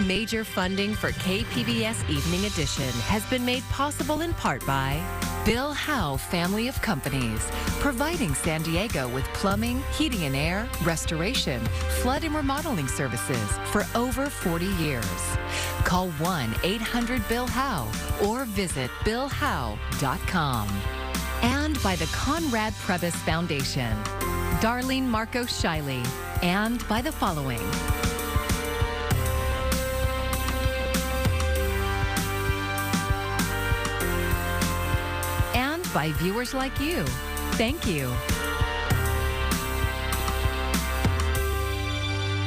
Major funding for KPBS Evening Edition has been made possible in part by Bill Howe Family of Companies, providing San Diego with plumbing, heating and air, restoration, flood and remodeling services for over 40 years. Call 1-800-BILL-HOWE or visit billhowe.com. And by the Conrad Prebys Foundation, Darlene Marcos Shiley, and by the following. And by viewers like you. Thank you.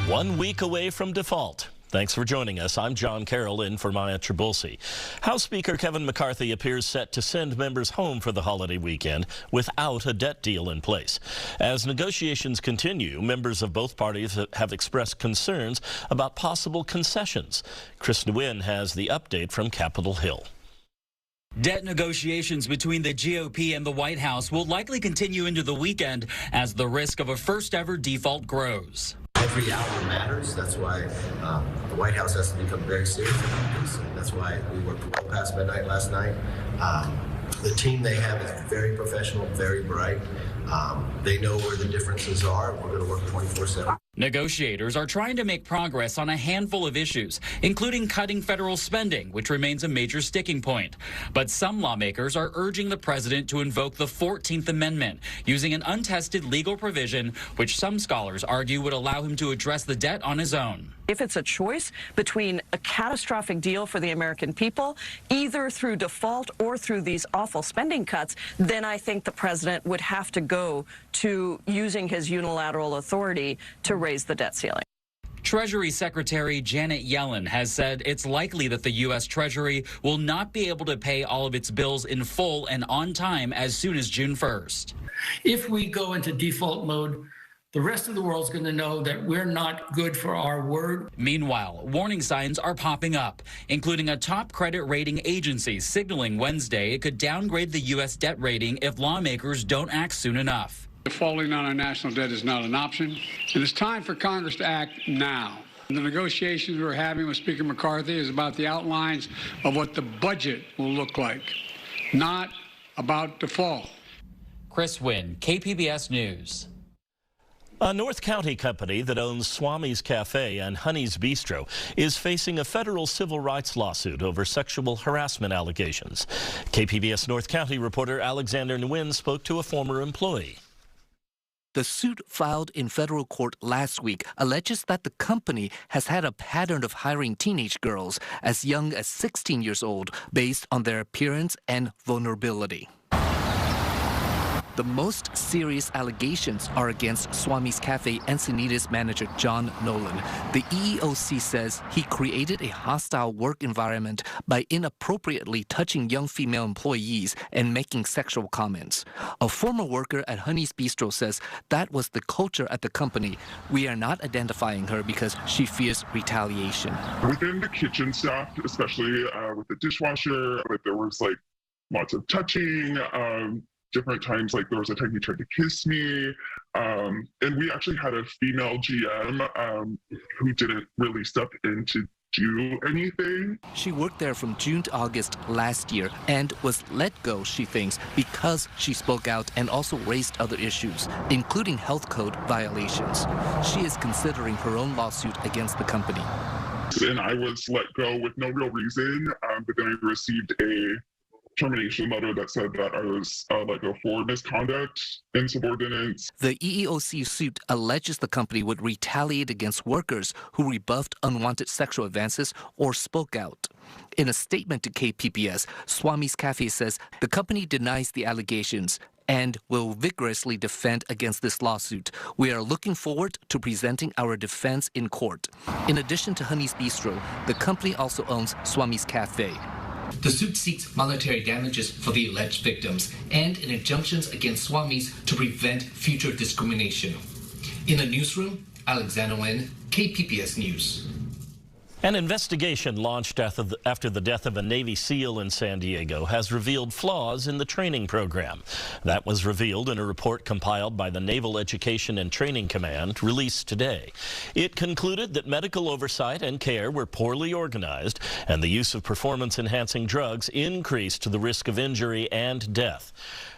1 week away from default. Thanks for joining us. I'm John Carroll in for Maya Trabulsi. House Speaker Kevin McCarthy appears set to send members home for the holiday weekend without a debt deal in place. As negotiations continue, members of both parties have expressed concerns about possible concessions. Chris Nguyen has the update from Capitol Hill. Debt negotiations between the GOP and the White House will likely continue into the weekend as the risk of a first-ever default grows. Every hour matters. That's why the White House has to become very serious about this. And that's why we worked well past midnight last night. The team they have is very professional, very bright. They know where the differences are. We're going to work 24/7. Negotiators are trying to make progress on a handful of issues, including cutting federal spending, which remains a major sticking point. But some lawmakers are urging the president to invoke the 14th Amendment, using an untested legal provision, which some scholars argue would allow him to address the debt on his own. If it's a choice between a catastrophic deal for the American people, either through default or through these awful spending cuts, then I think the president would have to go to using his unilateral authority to raise the debt ceiling. Treasury Secretary Janet Yellen has said it's likely that the U.S. Treasury will not be able to pay all of its bills in full and on time as soon as June 1st. If we go into default mode, the rest of the world's going to know that we're not good for our word. Meanwhile, warning signs are popping up, including a top credit rating agency signaling Wednesday it could downgrade the U.S. debt rating if lawmakers don't act soon enough. Defaulting on our national debt is not an option, and it's time for Congress to act now. The negotiations we're having with Speaker McCarthy is about the outlines of what the budget will look like, not about default. Chris Nguyen, KPBS News. A North County company that owns Swami's Cafe and Honey's Bistro is facing a federal civil rights lawsuit over sexual harassment allegations. KPBS North County reporter Alexander Nguyen spoke to a former employee. The suit filed in federal court last week alleges that the company has had a pattern of hiring teenage girls as young as 16 years old based on their appearance and vulnerability. The most serious allegations are against Swami's Cafe Encinitas manager John Nolan. The EEOC says he created a hostile work environment by inappropriately touching young female employees and making sexual comments. A former worker at Honey's Bistro says that was the culture at the company. We are not identifying her because she fears retaliation. Within the kitchen staff, especially with the dishwasher, there was lots of touching. Different times, there was a time he tried to kiss me, and we actually had a female GM who didn't really step in to do anything. She worked there from June to August last year and was let go, she thinks, because she spoke out and also raised other issues, including health code violations. She is considering her own lawsuit against the company. And I was let go with no real reason, but then I received a termination letter that said that I was let go for misconduct, insubordinance. The EEOC suit alleges the company would retaliate against workers who rebuffed unwanted sexual advances or spoke out. In a statement to KPBS, Swami's Cafe says the company denies the allegations and will vigorously defend against this lawsuit. We are looking forward to presenting our defense in court. In addition to Honey's Bistro, the company also owns Swami's Cafe. The suit seeks monetary damages for the alleged victims and an injunctions against Swami's to prevent future discrimination. In the newsroom, Alexander Nguyen, KPBS News. An investigation launched after the death of a Navy SEAL in San Diego has revealed flaws in the training program. That was revealed in a report compiled by the Naval Education and Training Command released today. It concluded that medical oversight and care were poorly organized, and the use of performance-enhancing drugs increased the risk of injury and death.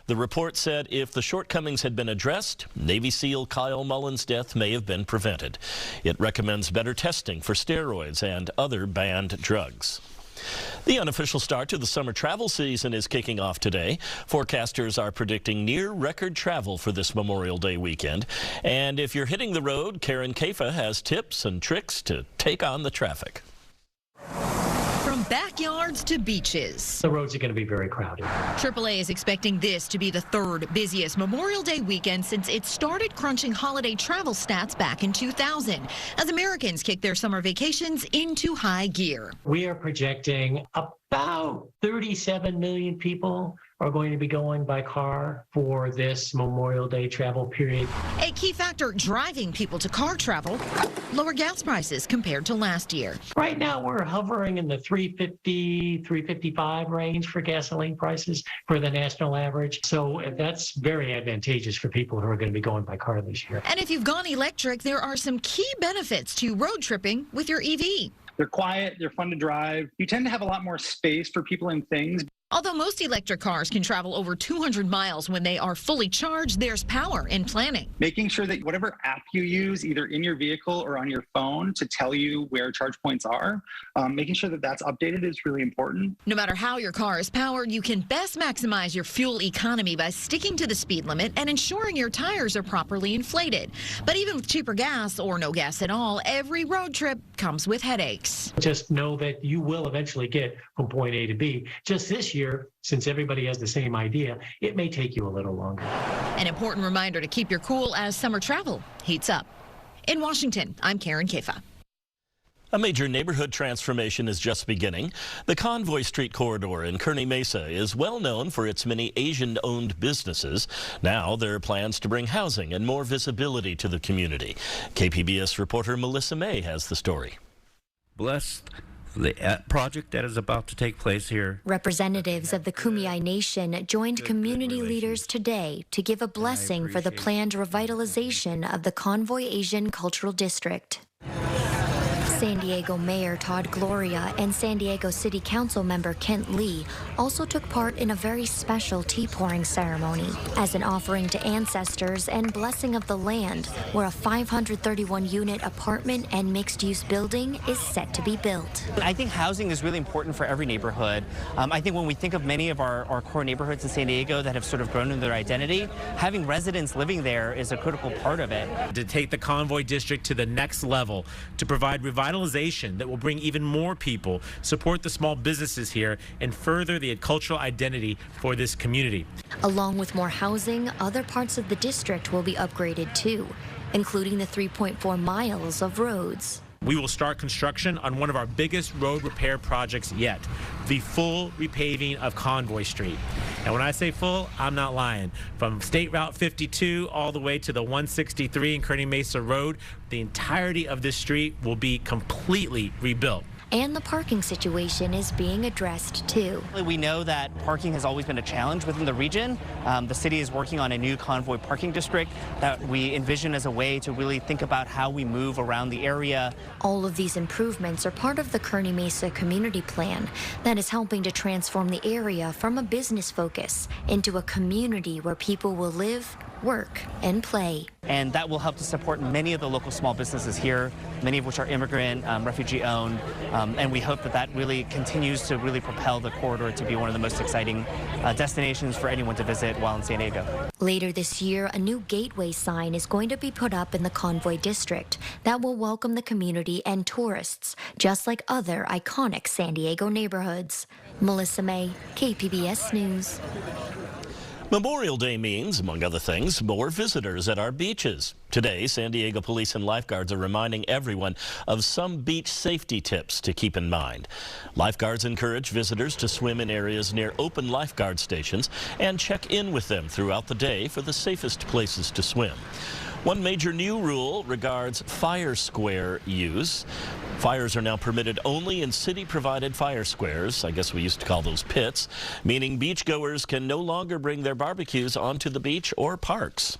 The report said if the shortcomings had been addressed, Navy SEAL Kyle Mullen's death may have been prevented. It recommends better testing for steroids and other banned drugs. The unofficial start to the summer travel season is kicking off today. Forecasters are predicting near-record travel for this Memorial Day weekend. And if you're hitting the road, Karen Kafa has tips and tricks to take on the traffic. From backyards to beaches. The roads are going to be very crowded. AAA is expecting this to be the third busiest Memorial Day weekend since it started crunching holiday travel stats back in 2000, as Americans kick their summer vacations into high gear. We are projecting about 37 million people are going to be going by car for this Memorial Day travel period. A key factor driving people to car travel, lower gas prices compared to last year. Right now, we're hovering in the $3.50, $3.55 range for gasoline prices for the national average. So that's very advantageous for people who are going to be going by car this year. And if you've gone electric, there are some key benefits to road tripping with your EV. They're quiet, they're fun to drive. You tend to have a lot more space for people and things. Although most electric cars can travel over 200 miles when they are fully charged, there's power in planning. Making sure that whatever app you use, either in your vehicle or on your phone to tell you where charge points are, making sure that that's updated is really important. No matter how your car is powered, you can best maximize your fuel economy by sticking to the speed limit and ensuring your tires are properly inflated. But even with cheaper gas or no gas at all, every road trip comes with headaches. Just know that you will eventually get from point A to B. Just this year, since everybody has the same idea, it may take you a little longer. An important reminder to keep your cool as summer travel heats up. In Washington, I'm Karen Kafa. A major neighborhood transformation is just beginning. The Convoy Street corridor in Kearny Mesa is well known for its many Asian-owned businesses. Now there are plans to bring housing and more visibility to the community. KPBS reporter Melissa May has the story. Blessed the project that is about to take place here. Representatives of the Kumeyaay Nation joined community leaders today to give a blessing for the planned revitalization of the Convoy Asian Cultural District. San Diego Mayor Todd Gloria and San Diego City Council member Kent Lee also took part in a very special tea pouring ceremony as an offering to ancestors and blessing of the land, where a 531-unit apartment and mixed-use building is set to be built. I think housing is really important for every neighborhood. I think when we think of many of our core neighborhoods in San Diego that have sort of grown in their identity, having residents living there is a critical part of it. To take the Convoy District to the next level, to provide revitalization that will bring even more people, support the small businesses here, and further the cultural identity for this community. Along with more housing, other parts of the district will be upgraded too, including the 3.4 miles of roads. We will start construction on one of our biggest road repair projects yet, the full repaving of Convoy Street. And when I say full, I'm not lying. From State Route 52 all the way to the 163 in Kearny Mesa Road, the entirety of this street will be completely rebuilt. And the parking situation is being addressed too. We know that parking has always been a challenge within the region. The city is working on a new Convoy parking district that we envision as a way to really think about how we move around the area. All of these improvements are part of the Kearny Mesa Community Plan that is helping to transform the area from a business focus into a community where people will live, work, and play. And that will help to support many of the local small businesses here, many of which are immigrant, refugee-owned, and we hope that that really continues to really propel the corridor to be one of the most exciting destinations for anyone to visit while in San Diego. Later this year, a new gateway sign is going to be put up in the Convoy District that will welcome the community and tourists, just like other iconic San Diego neighborhoods. Melissa May, KPBS News. Memorial Day means, among other things, more visitors at our beaches. Today, San Diego police and lifeguards are reminding everyone of some beach safety tips to keep in mind. Lifeguards encourage visitors to swim in areas near open lifeguard stations and check in with them throughout the day for the safest places to swim. One major new rule regards fire square use. Fires are now permitted only in city-provided fire squares. I guess we used to call those pits, meaning beachgoers can no longer bring their barbecues onto the beach or parks.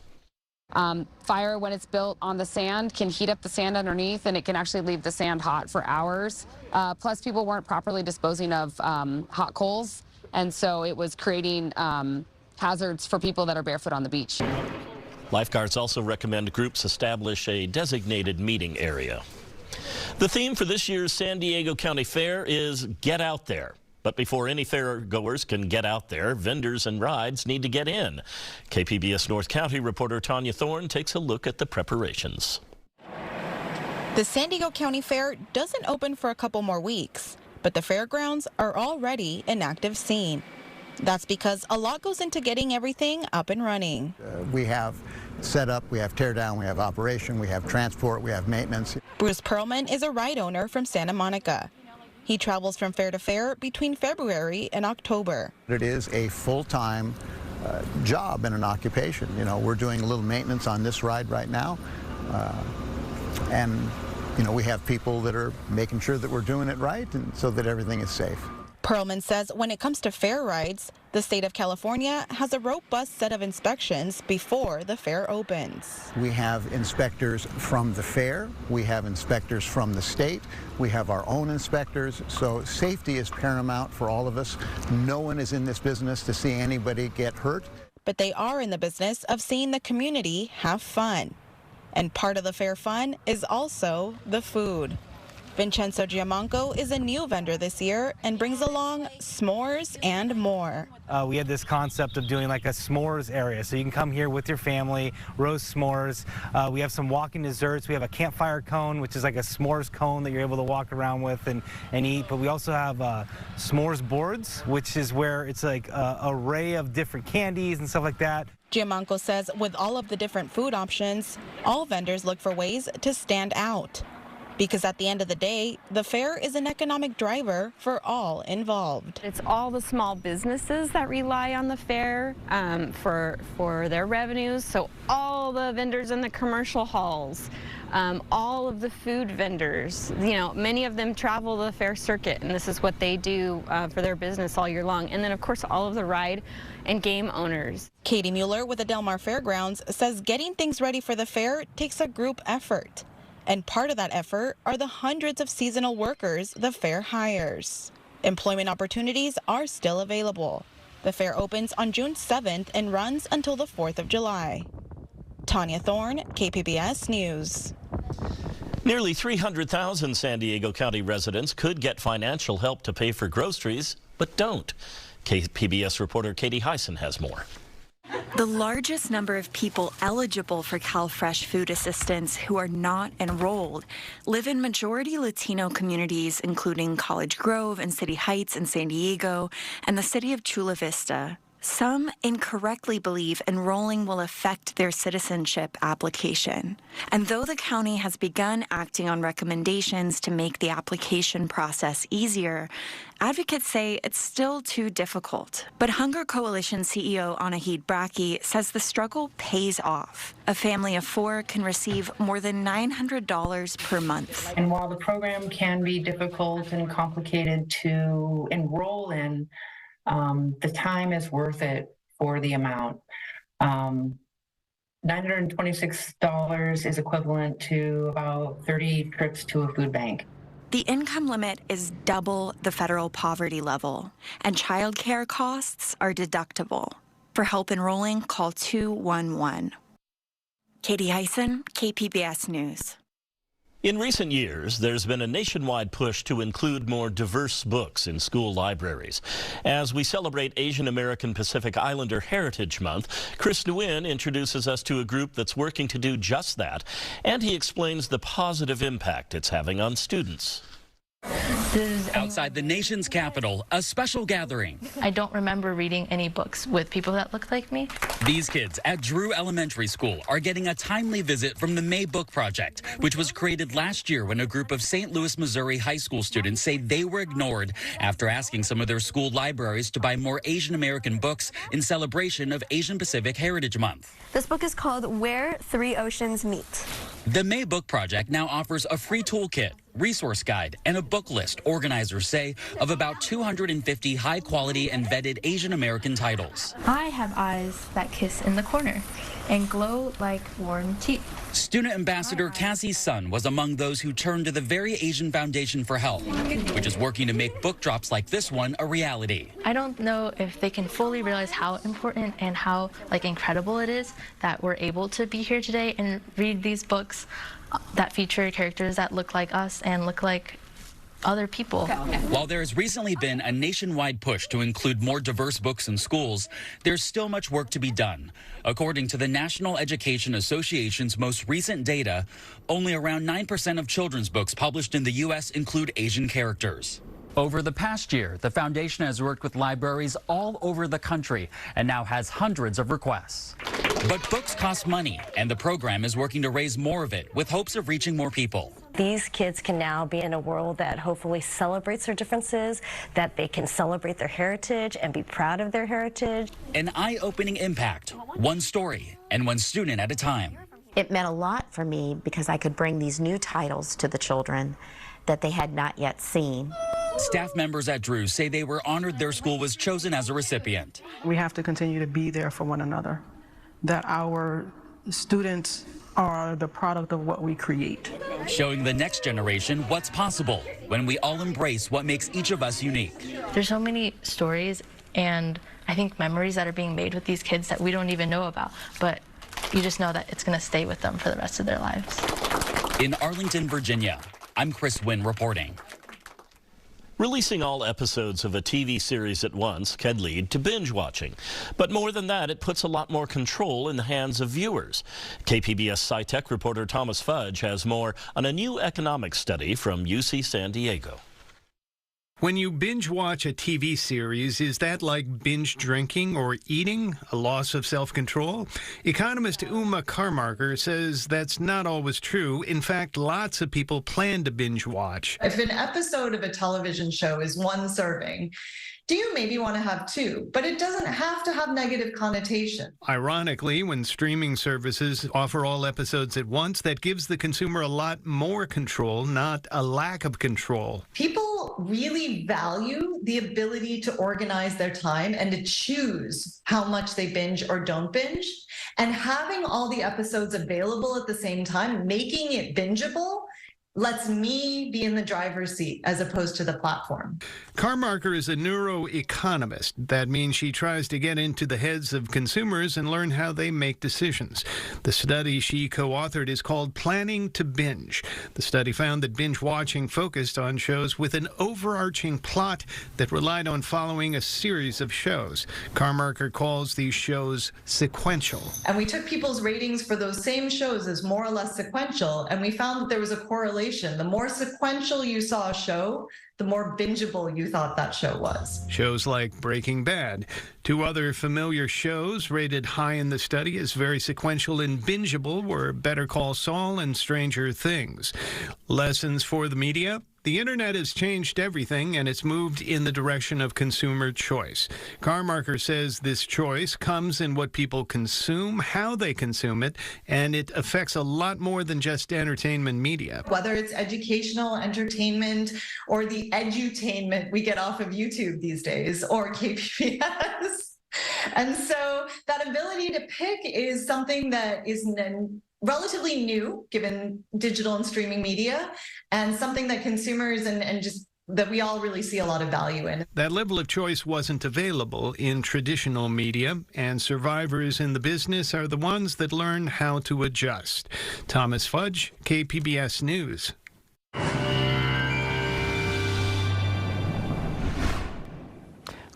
Fire, when it's built on the sand, can heat up the sand underneath, and it can actually leave the sand hot for hours. Plus, people weren't properly disposing of hot coals, and so it was creating hazards for people that are barefoot on the beach. Lifeguards also recommend groups establish a designated meeting area. The theme for this year's San Diego County Fair is Get Out There. But before any fair goers can get out there, vendors and rides need to get in. KPBS North County reporter Tanya Thorne takes a look at the preparations. The San Diego County Fair doesn't open for a couple more weeks, but the fairgrounds are already an active scene. That's because a lot goes into getting everything up and running. We have setup, we have tear down, we have operation, we have transport, we have maintenance. Bruce Perlman is a ride owner from Santa Monica. He travels from fair to fair between February and October. It is a full-time job and an occupation. You know, we're doing a little maintenance on this ride right now. And, you know, we have people that are making sure that we're doing it right and so that everything is safe. Perlman says when it comes to fair rides, the state of California has a robust set of inspections before the fair opens. We have inspectors from the fair, we have inspectors from the state, we have our own inspectors, so safety is paramount for all of us. No one is in this business to see anybody get hurt. But they are in the business of seeing the community have fun. And part of the fair fun is also the food. Vincenzo Giamanco is a new vendor this year and brings along s'mores and more. We had this concept of doing like a s'mores area, so you can come here with your family, roast s'mores. We have some walking desserts. We have a campfire cone, which is like a s'mores cone that you're able to walk around with and eat. But we also have s'mores boards, which is where it's like an array of different candies and stuff like that. Giamanco says with all of the different food options, all vendors look for ways to stand out. Because at the end of the day, the fair is an economic driver for all involved. It's all the small businesses that rely on the fair for their revenues. So all the vendors in the commercial halls, all of the food vendors, you know, many of them travel the fair circuit, and this is what they do for their business all year long. And then, of course, all of the ride and game owners. Katie Mueller with the Del Mar Fairgrounds says getting things ready for the fair takes a group effort. And part of that effort are the hundreds of seasonal workers the fair hires. Employment opportunities are still available. The fair opens on June 7th and runs until the 4th of July. Tanya Thorne, KPBS News. Nearly 300,000 San Diego County residents could get financial help to pay for groceries, but don't. KPBS reporter Katie Hyson has more. The largest number of people eligible for CalFresh food assistance who are not enrolled live in majority Latino communities, including College Grove and City Heights in San Diego and the city of Chula Vista. Some incorrectly believe enrolling will affect their citizenship application. And though the county has begun acting on recommendations to make the application process easier, advocates say it's still too difficult. But Hunger Coalition CEO Anahid Braki says the struggle pays off. A family of 4 can receive more than $900 per month. And while the program can be difficult and complicated to enroll in, the time is worth it for the amount. $926 is equivalent to about 30 trips to a food bank. The income limit is double the federal poverty level, and childcare costs are deductible. For help enrolling, call 211. Katie Hyson, KPBS News. In recent years, there's been a nationwide push to include more diverse books in school libraries. As we celebrate Asian American Pacific Islander Heritage Month, Chris Nguyen introduces us to a group that's working to do just that, and he explains the positive impact it's having on students. Outside the nation's capital, a special gathering. I don't remember reading any books with people that look like me. These kids at Drew Elementary School are getting a timely visit from the May Book Project, which was created last year when a group of St. Louis, Missouri high school students say they were ignored after asking some of their school libraries to buy more Asian American books in celebration of Asian Pacific Heritage Month. This book is called Where Three Oceans Meet. The May Book Project now offers a free toolkit resource guide, and a book list, organizers say, of about 250 high-quality and vetted Asian American titles. I have eyes that kiss in the corner and glow like warm tea. Student Ambassador Cassie's son was among those who turned to the Very Asian Foundation for Help, which is working to make book drops like this one a reality. I don't know if they can fully realize how important and how incredible it is that we're able to be here today and read these books that feature characters that look like us and look like other people. While there has recently been a nationwide push to include more diverse books in schools, there's still much work to be done. According to the National Education Association's most recent data, only around 9% of children's books published in the U.S. include Asian characters. Over the past year, the foundation has worked with libraries all over the country and now has hundreds of requests. But books cost money, and the program is working to raise more of it with hopes of reaching more people. These kids can now be in a world that hopefully celebrates their differences, that they can celebrate their heritage and be proud of their heritage. An eye-opening impact, one story and one student at a time. It meant a lot for me because I could bring these new titles to the children that they had not yet seen. Staff members at Drew say they were honored their school was chosen as a recipient. We have to continue to be there for one another, that our students are the product of what we create. Showing the next generation what's possible when we all embrace what makes each of us unique. There's so many stories and I think memories that are being made with these kids that we don't even know about, but you just know that it's going to stay with them for the rest of their lives. In Arlington, Virginia, I'm Chris Wynn reporting. Releasing all episodes of a TV series at once can lead to binge watching. But more than that, it puts a lot more control in the hands of viewers. KPBS SciTech reporter Thomas Fudge has more on a new economic study from UC San Diego. When you binge watch a TV series, is that like binge drinking or eating, a loss of self-control? Economist Uma Carmarker says that's not always true. In fact, lots of people plan to binge watch. If an episode of a television show is one serving, do you maybe want to have two? But it doesn't have to have negative connotation. Ironically, when streaming services offer all episodes at once, that gives the consumer a lot more control, not a lack of control. People really value the ability to organize their time and to choose how much they binge or don't binge. And having all the episodes available at the same time, making it bingeable, lets me be in the driver's seat as opposed to the platform. Carmarker is a neuroeconomist. That means she tries to get into the heads of consumers and learn how they make decisions. The study she co-authored is called Planning to Binge. The study found that binge watching focused on shows with an overarching plot that relied on following a series of shows. Carmarker calls these shows sequential. And we took people's ratings for those same shows as more or less sequential, and we found that there was a correlation. The more sequential you saw a show, the more bingeable you thought that show was. Shows like Breaking Bad. Two other familiar shows rated high in the study as very sequential and bingeable were Better Call Saul and Stranger Things. Lessons for the media? The internet has changed everything, and it's moved in the direction of consumer choice. Carmarker says this choice comes in what people consume, how they consume it, and it affects a lot more than just entertainment media. Whether it's educational, entertainment, or the edutainment we get off of YouTube these days, or KPBS. And so that ability to pick is something that is relatively new, given digital and streaming media, and something that consumers and just that we all really see a lot of value in. That level of choice wasn't available in traditional media, and survivors in the business are the ones that learn how to adjust. Thomas Fudge, KPBS News.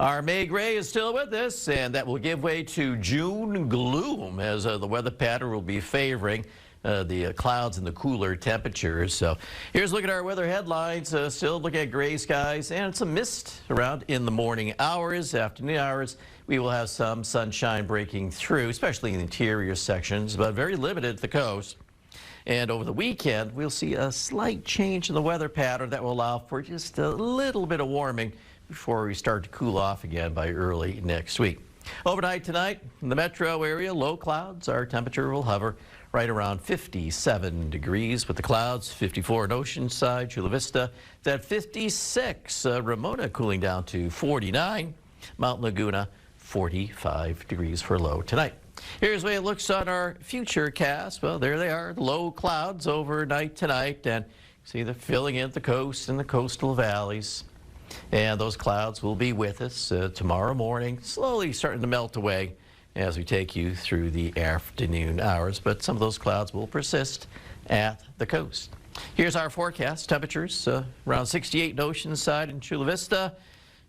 Our May Gray is still with us, and that will give way to June gloom as the weather pattern will be favoring the clouds and the cooler temperatures. So here's a look at our weather headlines. Still looking at gray skies and some mist around in the morning hours. Afternoon hours, we will have some sunshine breaking through, especially in the interior sections, but very limited at the coast. And over the weekend, we'll see a slight change in the weather pattern that will allow for just a little bit of warming before we start to cool off again by early next week. Overnight tonight in the metro area, low clouds. Our temperature will hover right around 57 degrees with the clouds. 54 in Oceanside, Chula Vista. At 56, Ramona cooling down to 49. Mount Laguna, 45 degrees for low tonight. Here's the way it looks on our futurecast. Well, there they are, low clouds overnight tonight, and see they're filling in the coast and the coastal valleys. And those clouds will be with us tomorrow morning, slowly starting to melt away as we take you through the afternoon hours. But some of those clouds will persist at the coast. Here's our forecast. Temperatures around 68 in Oceanside and Chula Vista.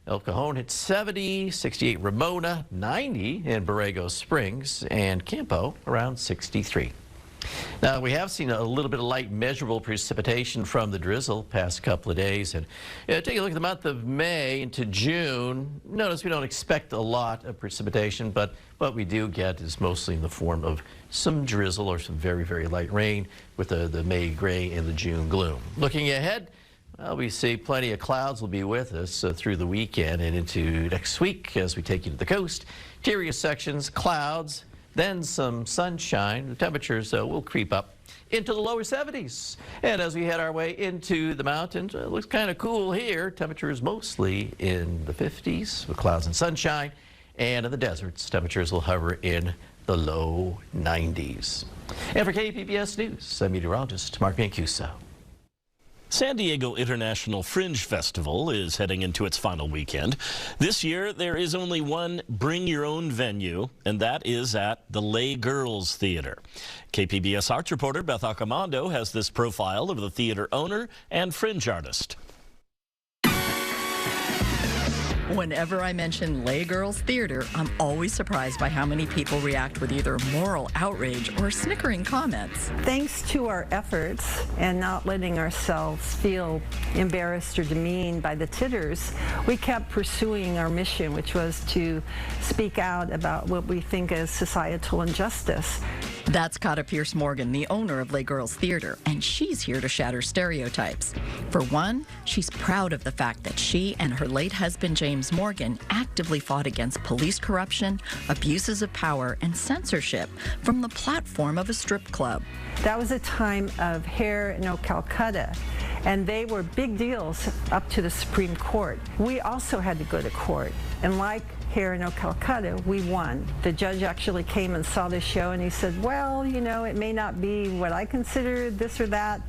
El Cajon hit 70, 68 Ramona, 90 in Borrego Springs, and Campo around 63. Now, we have seen a little bit of light measurable precipitation from the drizzle past couple of days. And take a look at the month of May into June. Notice we don't expect a lot of precipitation, but what we do get is mostly in the form of some drizzle or some very, very light rain with the May gray and the June gloom. Looking ahead, well, we see plenty of clouds will be with us through the weekend and into next week as we take you to the coast. Interior sections, clouds, then some sunshine. The temperatures will creep up into the lower 70s. And as we head our way into the mountains, it looks kind of cool here. Temperatures mostly in the 50s with clouds and sunshine. And in the deserts, temperatures will hover in the low 90s. And for KPBS News, I'm meteorologist Mark Mancuso. San Diego International Fringe Festival is heading into its final weekend. This year, there is only one bring your own venue, and that is at the Les Girls Theater. KPBS arts reporter Beth Accomando has this profile of the theater owner and fringe artist. Whenever I mention Les Girls Theater, I'm always surprised by how many people react with either moral outrage or snickering comments. Thanks to our efforts and not letting ourselves feel embarrassed or demeaned by the titters, we kept pursuing our mission, which was to speak out about what we think is societal injustice. That's Kata Pierce Morgan, the owner of Les Girls Theater, and she's here to shatter stereotypes. For one, she's proud of the fact that she and her late husband, James Morgan, actively fought against police corruption, abuses of power, and censorship from the platform of a strip club. That was a time of hair no Calcutta, and they were big deals up to the Supreme Court. We also had to go to court, and like Hair No Calcutta, we won. The judge actually came and saw the show and he said, well, you know, it may not be what I consider this or that,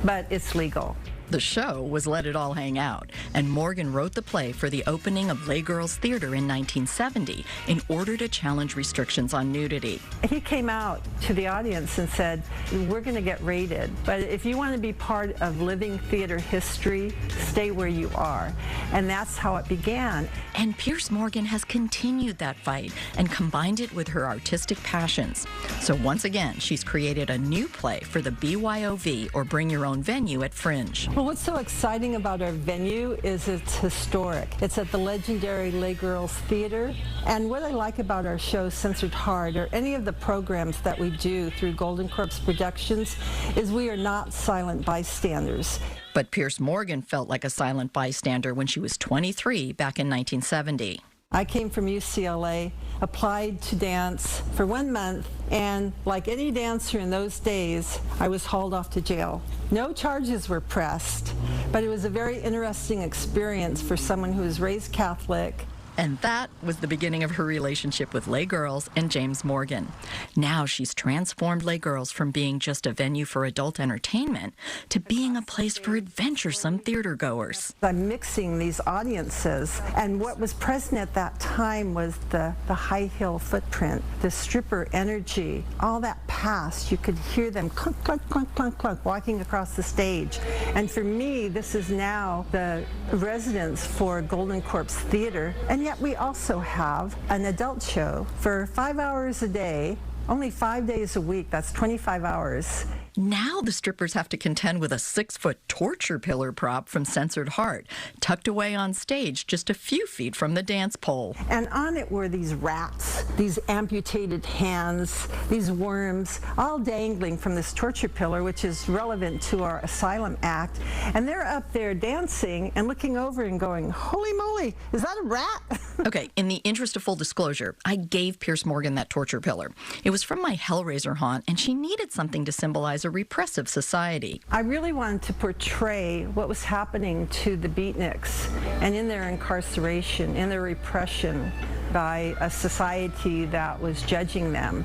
but it's legal. The show was Let It All Hang Out, and Morgan wrote the play for the opening of Les Girls Theater in 1970 in order to challenge restrictions on nudity. He came out to the audience and said, we're going to get rated, but if you want to be part of living theater history, stay where you are. And that's how it began. And Pierce Morgan has continued that fight and combined it with her artistic passions. So once again, she's created a new play for the BYOV, or Bring Your Own Venue, at Fringe. Well, what's so exciting about our venue is it's historic. It's at the legendary Les Girls Theater. And what I like about our show, Censored Hard, or any of the programs that we do through Golden Corpse Productions, is we are not silent bystanders. But Pierce Morgan felt like a silent bystander when she was 23 back in 1970. I came from UCLA, applied to dance for 1 month, and like any dancer in those days, I was hauled off to jail. No charges were pressed, but it was a very interesting experience for someone who was raised Catholic. And that was the beginning of her relationship with Les Girls and James Morgan. Now she's transformed Les Girls from being just a venue for adult entertainment to being a place for adventuresome theater goers. I'm mixing these audiences, and what was present at that time was the high heel footprint, the stripper energy, all that past. You could hear them clunk, clunk, clunk, clunk, clunk, walking across the stage. And for me, this is now the residence for Golden Corpse Theater. And yet we also have an adult show for 5 hours a day, only 5 days a week, that's 25 hours. Now the strippers have to contend with a 6-foot torture pillar prop from Censored Heart, tucked away on stage just a few feet from the dance pole. And on it were these rats, these amputated hands, these worms, all dangling from this torture pillar, which is relevant to our Asylum Act. And they're up there dancing and looking over and going, holy moly, is that a rat? Okay, in the interest of full disclosure, I gave Pierce Morgan that torture pillar. It was from my Hellraiser haunt, and she needed something to symbolize a repressive society. I really wanted to portray what was happening to the beatniks and in their incarceration, in their repression by a society that was judging them.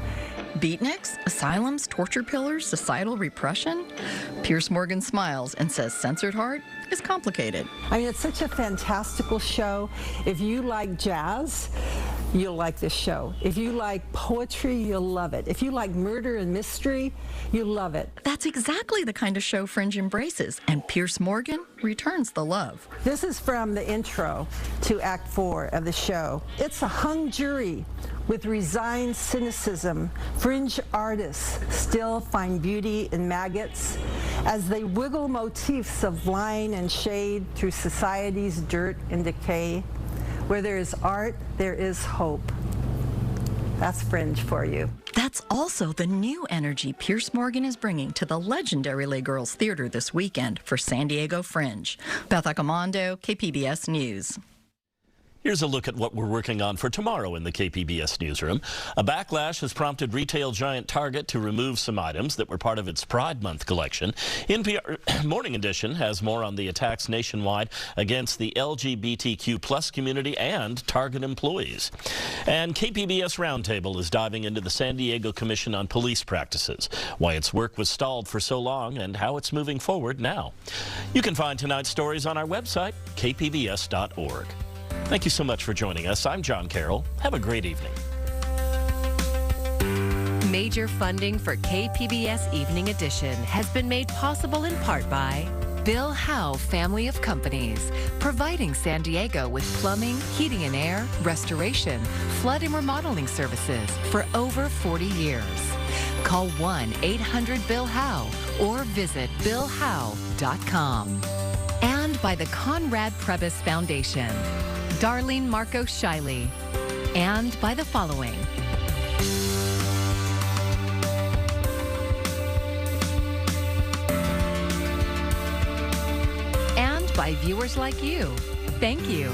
Beatniks, asylums, torture pillars, societal repression? Pierce Morgan smiles and says Censored Heart is complicated. I mean, it's such a fantastical show. If you like jazz, you'll like this show. If you like poetry, you'll love it. If you like murder and mystery, you'll love it. That's exactly the kind of show Fringe embraces, and Pierce Morgan returns the love. This is from the intro to Act 4 of the show. It's a hung jury with resigned cynicism. Fringe artists still find beauty in maggots as they wiggle motifs of line and shade through society's dirt and decay. Where there is art, there is hope. That's Fringe for you. That's also the new energy Pierce Morgan is bringing to the legendary Les Girls Theater this weekend for San Diego Fringe. Beth Accomando, KPBS News. Here's a look at what we're working on for tomorrow in the KPBS newsroom. A backlash has prompted retail giant Target to remove some items that were part of its Pride Month collection. NPR Morning Edition has more on the attacks nationwide against the LGBTQ+ community and Target employees. And KPBS Roundtable is diving into the San Diego Commission on Police Practices, why its work was stalled for so long and how it's moving forward now. You can find tonight's stories on our website, kpbs.org. Thank you so much for joining us. I'm John Carroll. Have a great evening. Major funding for KPBS Evening Edition has been made possible in part by Bill Howe Family of Companies, providing San Diego with plumbing, heating and air, restoration, flood and remodeling services for over 40 years. Call 1-800-BILL-HOWE or visit billhowe.com. And by the Conrad Prebys Foundation, Darlene Marco Shiley, and by the following. And by viewers like you. Thank you.